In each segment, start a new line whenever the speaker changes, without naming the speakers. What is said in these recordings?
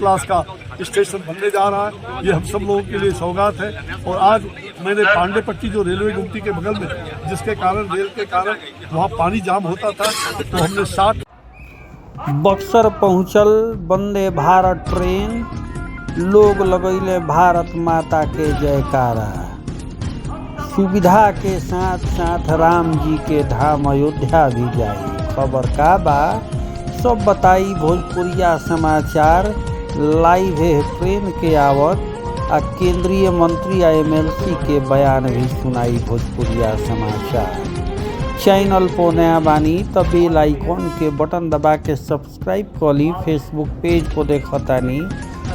Class का station बनने जा रहा है। ये हम सब लोगों के लिए सौगात है। और आज मैंने पांडेपट्टी जो रेलवे गुमटी के बगल में, जिसके कारण रेल के कारण वहाँ पानी जाम होता था, तो हमने 60
बक्सर पहुँचल वंदे भारत ट्रेन, लोग लगैले भारत माता के जयकारा। सुविधा के साथ साथ राम जी के धाम अयोध्या भी जाई। खबर का बा सब बताई भोजपुरिया समाचार लाइव है ट्रेन के आवत आ केंद्रीय मंत्री आ MLC के बयान भी सुनाई भोजपुरिया समाचार। चैनल पर नया बानी तब बेल आइकॉन के बटन दबा के सब्सक्राइब करी। फेसबुक पेज को देखतानी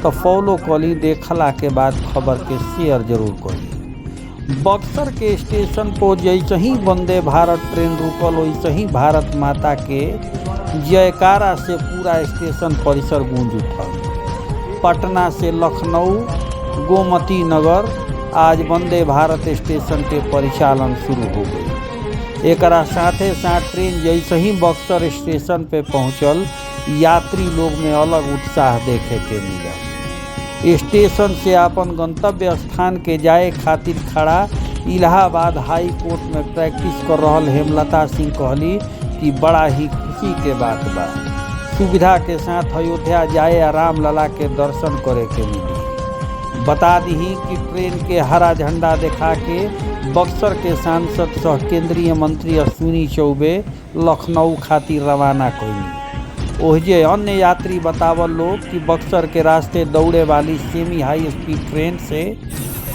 तो फॉलो करी। देखला के बाद खबर के शेयर जरूर करी। बक्सर के स्टेशन पर जैसे ही वंदे भारत ट्रेन रुकल, वैसे ही भारत माता के जयकारा से पूरा स्टेशन परिसर गूंज उठल। पटना से लखनऊ गोमती नगर आज वंदे भारत स्टेशन के परिचालन शुरू हो गई। एकरा साथे साथ ट्रेन जैसे ही बक्सर स्टेशन पे पहुंचल, यात्री लोग में अलग उत्साह देखे के मिला। स्टेशन से अपन गंतव्य स्थान के जाए खातिर खड़ा इलाहाबाद हाई कोर्ट में प्रैक्टिस कर रहल हेमलता सिंह कहली कि बड़ा ही खुशी के बात बा। सुविधा के साथ अयोध्या जाए आ राम लला के दर्शन करे के मिली। बता दी कि ट्रेन के हरा झंडा दिखा के बक्सर के सांसद सह केंद्रीय मंत्री अश्विनी चौबे लखनऊ खातिर रवाना कईली। ओहिजे अन्य यात्री बतावल लोग कि बक्सर के रास्ते दौड़े वाली सेमी हाई स्पीड ट्रेन से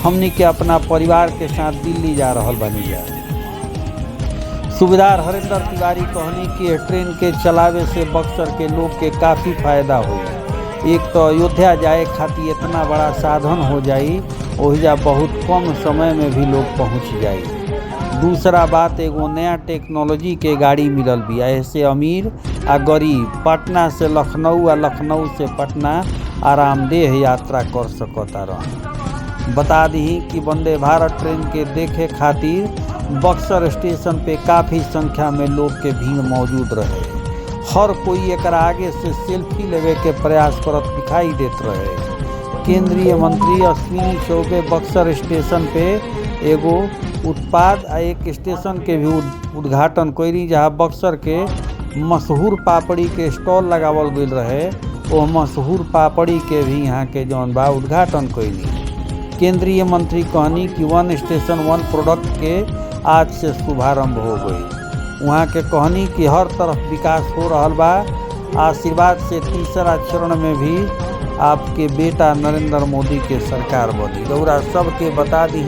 हमनी के अपना परिवार के साथ दिल्ली जा रहल बनी जा। सूबेदार हरिंदर तिवारी कहनी कि ट्रेन के चलावे से बक्सर के लोग के काफ़ी फायदा हो। एक तो अयोध्या जाए खातिर इतना बड़ा साधन हो जाई, ओहिजा बहुत कम समय में भी लोग पहुंच जाई। दूसरा बात एगो नया टेक्नोलॉजी के गाड़ी मिलल बिया, ऐसे अमीर आ गरीब पटना से लखनऊ आ लखनऊ से पटना आरामदेह यात्रा कर सकता रह। बता दी कि वंदे भारत ट्रेन के देखे खातिर बक्सर स्टेशन पे काफ़ी संख्या में लोग के भीड़ मौजूद रहे। हर कोई एक आगे से सेल्फी लेवे के प्रयास करत दिखाई देत रहे। केंद्रीय मंत्री अश्विनी चौबे बक्सर स्टेशन पे एगो उत्पाद आ एक स्टेशन के भी उद्घाटन करी, जहाँ बक्सर के मशहूर पापड़ी के स्टॉल लगावल गई रहे। वो मशहूर पापड़ी के भी यहाँ के जौन बा उद्घाटन कईली। केंद्रीय मंत्री कहनी कि वन स्टेशन वन प्रोडक्ट के आज से शुभारंभ हो गई। वहाँ के कहनी कि हर तरफ विकास हो रहा बा। आशीर्वाद से तीसरा चरण में भी आपके बेटा नरेंद्र मोदी के सरकार बनी। रउरा सबके बता दी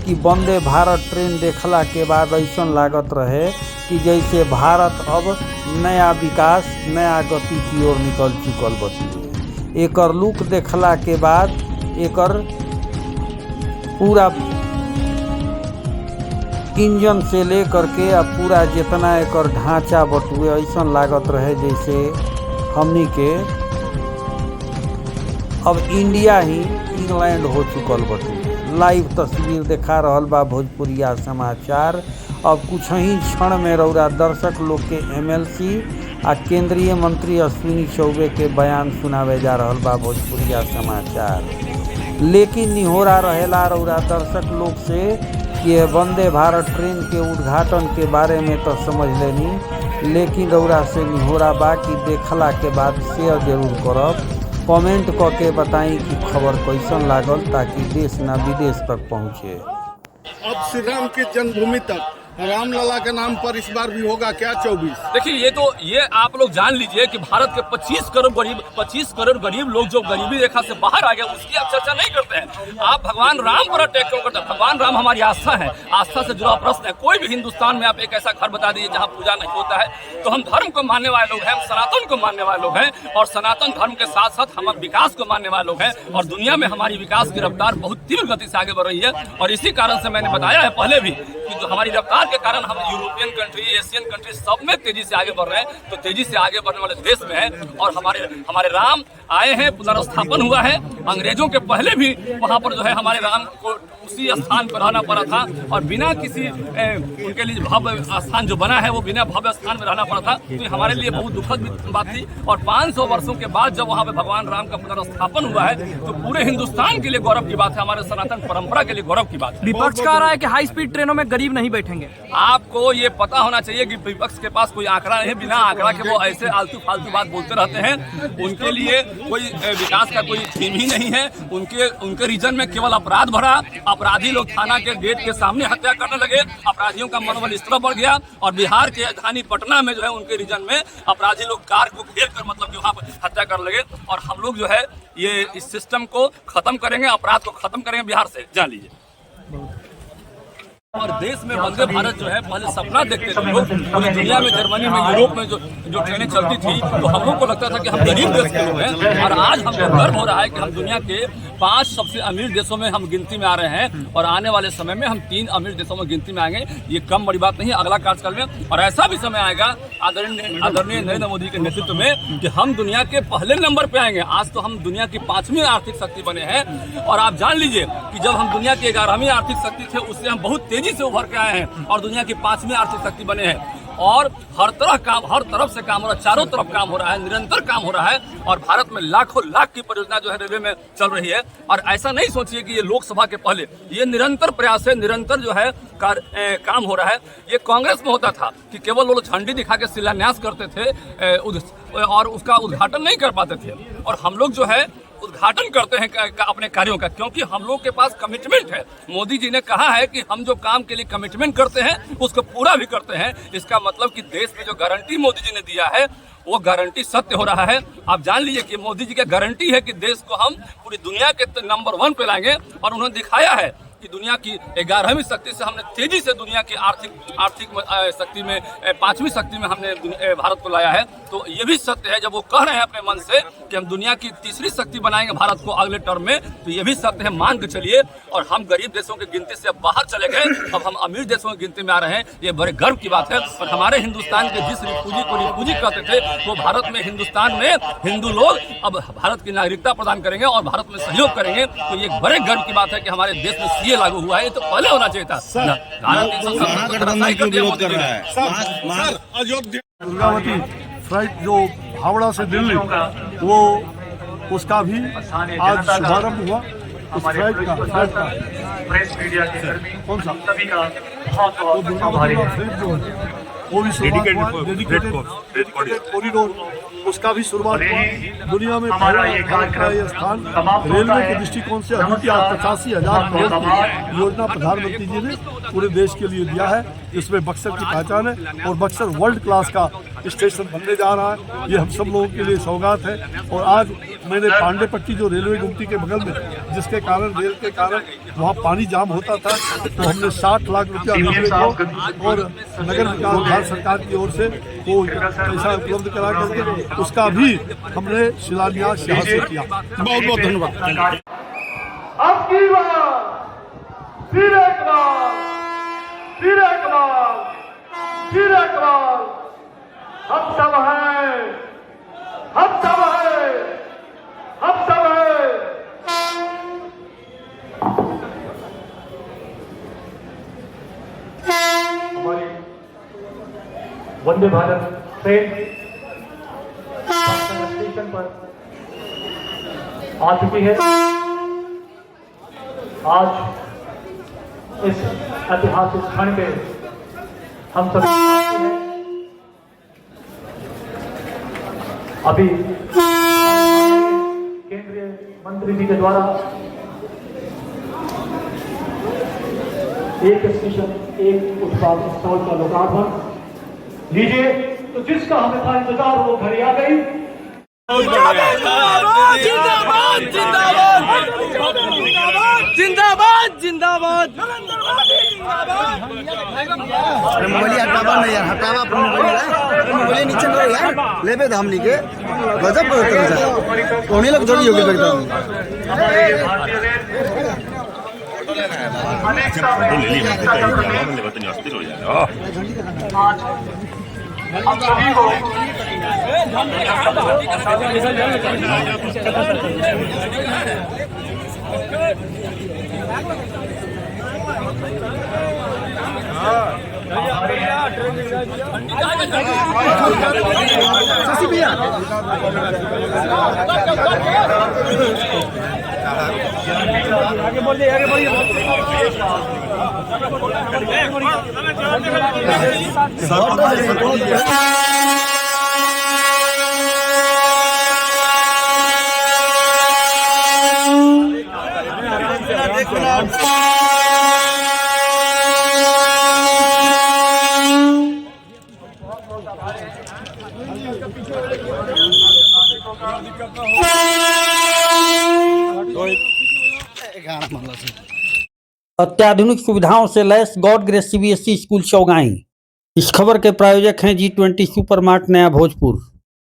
कि वंदे भारत ट्रेन देखला के बाद ऐसा लागत रहे कि जैसे भारत अब नया विकास नया गति की ओर निकल चुकल बची। एकर लुक देखला के बाद एकर पूरा इंजन से लेकर के अब पूरा जितना एकर ढांचा बटुए ऐसा लागत रहे जैसे हमनी के अब इंडिया ही इंग्लैंड हो चुकल बटुए। लाइव तस्वीर देखा रहल बा भोजपुरिया समाचार। अब कुछ ही क्षण में रउरा दर्शक लोग के MLC आ केंद्रीय मंत्री अश्विनी चौबे के बयान सुनावे जा रहल बा भोजपुरिया समाचार। लेकिन निहोरा रहेला रउरा दर्शक लोग से कि वंदे भारत ट्रेन के उद्घाटन के बारे में तो समझ लेनी, लेकिन रउरा से निहोरा बा कि देखला के बाद शेयर जरूर करब। कमेंट करके बताई कि खबर कैसन लागल, ताकि देश ना विदेश तक पहुँचे।
अब श्री राम की जन्मभूमि तक रामलला के नाम पर इस बार भी होगा क्या 24?
देखिए ये आप लोग जान लीजिए कि भारत के 25 करोड़ गरीब लोग जो गरीबी रेखा से बाहर आ गए, उसकी आप चर्चा नहीं करते हैं। आप भगवान राम पर अटैक क्यों करते हैं? भगवान राम हमारी आस्था है, आस्था से जुड़ा प्रश्न है। कोई भी हिंदुस्तान में आप एक ऐसा घर बता दीजिए जहाँ पूजा नहीं होता है। तो हम धर्म को मानने वाले लोग हैं, हम सनातन को मानने वाले लोग हैं, और सनातन धर्म के साथ साथ हम विकास को मानने वाले लोग हैं। और दुनिया में हमारी विकास की रफ्तार बहुत तीव्र गति से आगे बढ़ रही है। और इसी कारण से मैंने बताया है पहले भी कि जो हमारी रफ्तार के कारण हम यूरोपियन कंट्री, एशियन कंट्री सब में तेजी से आगे बढ़ रहे हैं। तो तेजी से आगे बढ़ने वाले देश में है और हमारे राम आए हैं, पुनर्स्थापन हुआ है। अंग्रेजों के पहले भी वहाँ पर जो है हमारे राम को उसी स्थान पर रहना पड़ा था और बिना किसी उनके लिए भव्य स्थान जो बना है वो बिना भव्य स्थान में रहना पड़ा था। तो हमारे लिए बहुत दुखद बात थी। और 500 वर्षों के बाद जब वहाँ पे भगवान राम का पुनर्स्थापन हुआ है तो पूरे हिंदुस्तान के लिए गौरव की बात है, हमारे सनातन परंपरा के लिए गौरव की बात है।
विपक्ष कह रहा है कि हाई स्पीड ट्रेनों में गरीब नहीं बैठेंगे।
आपको ये पता होना चाहिए कि विपक्ष के पास कोई आंकड़ा नहीं है, बिना आंकड़ा के वो ऐसे आलतू फालतू बात बोलते रहते हैं। उनके लिए कोई विकास का कोई थीम ही नहीं है। उनके रीजन में केवल अपराध भरा, अपराधी लोग थाना के गेट के सामने हत्या करने लगे, अपराधियों का मनोबल इस तरह बढ़ गया। और बिहार के राजधानी पटना में जो है उनके रीजन में अपराधी लोग कार को घेर कर मतलब कि वहाँ पर हत्या कर लगे। और हम लोग जो है ये इस सिस्टम को खत्म करेंगे, अपराध को खत्म करेंगे बिहार से, जान लीजिए। और देश में वंदे भारत जो है पहले सपना देखते थे लोग, पूरी दुनिया में, जर्मनी में, यूरोप में जो ट्रेनें चलती थी तो हम लोग को लगता था कि हम गरीब देश के लोग हैं। और आज हमको गर्व हो रहा है कि हम दुनिया के 5 सबसे अमीर देशों में हम गिनती में आ रहे हैं और आने वाले समय में हम 3 अमीर देशों में गिनती में आएंगे। ये कम बड़ी बात नहीं है अगला कार्यकाल में। और ऐसा भी समय आएगा आदरणीय नरेंद्र मोदी के नेतृत्व में कि हम दुनिया के पहले नंबर पे आएंगे। आज तो हम दुनिया की 5वीं आर्थिक शक्ति बने हैं और आप जान लीजिए कि जब हम दुनिया की 11वीं आर्थिक शक्ति थे उससे हम बहुत तेजी से उभर के आए हैं और दुनिया की 5वीं आर्थिक शक्ति बने हैं। और हर तरफ से काम हो रहा है, चारों तरफ काम हो रहा है, निरंतर काम हो रहा है। और भारत में लाखों लाख की परियोजना जो है रेलवे में चल रही है। और ऐसा नहीं सोचिए कि ये लोकसभा के पहले, ये निरंतर प्रयास है, निरंतर जो है काम हो रहा है। ये कांग्रेस में होता था कि केवल वो झंडी दिखा के शिलान्यास करते थे और उसका उद्घाटन नहीं कर पाते थे। और हम लोग जो है उद्घाटन करते हैं अपने कार्यों का, क्योंकि हम लोग के पास कमिटमेंट है। मोदी जी ने कहा है कि हम जो काम के लिए कमिटमेंट करते हैं उसको पूरा भी करते हैं। इसका मतलब कि देश में जो गारंटी मोदी जी ने दिया है वो गारंटी सत्य हो रहा है। आप जान लीजिए कि मोदी जी का गारंटी है कि देश को हम पूरी दुनिया के नंबर 1 पे लाएंगे। और उन्होंने दिखाया है कि दुनिया की 11वीं शक्ति से हमने तेजी से दुनिया की आर्थिक शक्ति में 5वीं शक्ति में हमने भारत को लाया है। तो ये भी सत्य है जब वो कह रहे हैं अपने मन से कि हम दुनिया की 3री शक्ति बनाएंगे भारत को अगले टर्म में, तो ये भी सत्य है, मान के चलिए। और हम गरीब देशों की गिनती से अब बाहर चले गए, अब हम अमीर देशों की गिनती में आ रहे हैं। ये बड़े गर्व की बात है। और हमारे हिंदुस्तान के जिस रिफूजी को रिफूजी कहते थे वो भारत में, हिंदुस्तान में हिंदू लोग अब भारत की नागरिकता प्रदान करेंगे और भारत में सहयोग करेंगे। तो ये बड़े गर्व की बात है कि हमारे देश में सीए लागू हुआ है। ये तो पहले होना चाहिए था।
दुर्गावती फ्लाइट जो हावड़ा से दिल्ली, वो उसका भी आज शुभारंभ हुआ। उस फ्लाइट का
प्रेस मीडिया के कर्मी
कौन सा
सभी का बहुत बहुत आभारी है।
वो भी डेडिकेटेड कॉरिडोर, उसका भी शुरुआत हुआ। दुनिया में पहला भारत का यह स्थान रेलवे के दृष्टिकोण से अभी 85,000 करोड़ की योजना प्रधानमंत्री जी ने पूरे देश के लिए दिया है। इसमें बक्सर की पहचान है और बक्सर वर्ल्ड क्लास का स्टेशन बनने जा रहा है। ये हम सब लोगों के लिए सौगात है। और आज मैंने पांडे पट्टी जो रेलवे गुमटी के बगल में, जिसके कारण रेल के कारण वहाँ पानी जाम होता था, तो हमने 60 लाख रुपया रेलवे को और नगर विकास भारत सरकार की ओर से वो पैसा उपलब्ध करा करके उसका भी हमने शिलान्यास यहाँ से किया। बहुत बहुत धन्यवाद।
अब की बार फिर एक बार हम सब हैं, हम सब हैं, हम सब हैं। हमारी वंदे भारत ट्रेन स्टेशन पर आ चुकी है। आज इस ऐतिहासिक क्षण पे हम सब हैं। अभी केंद्रीय मंत्री जी के द्वारा एक स्टेशन एक उत्पाद स्टॉल का लोकार्पण लीजिए। तो जिसका हमें था इंतजार वो घड़ी आ गई।
जिंदाबाद जिंदाबाद।
मोबाइल हटावा नहीं यार, हटावा अपना मोबाइल नीचे करो यार। ले पे धाम लिखे गजब करते कोने लोग जोड़ी होगी एकदम।
हम सभी को
अत्याधुनिक सुविधाओं से lace God grace CBSE school चौगाई। इस खबर के प्रायोजक हैं G20 सुपरमार्ट नया भोजपुर।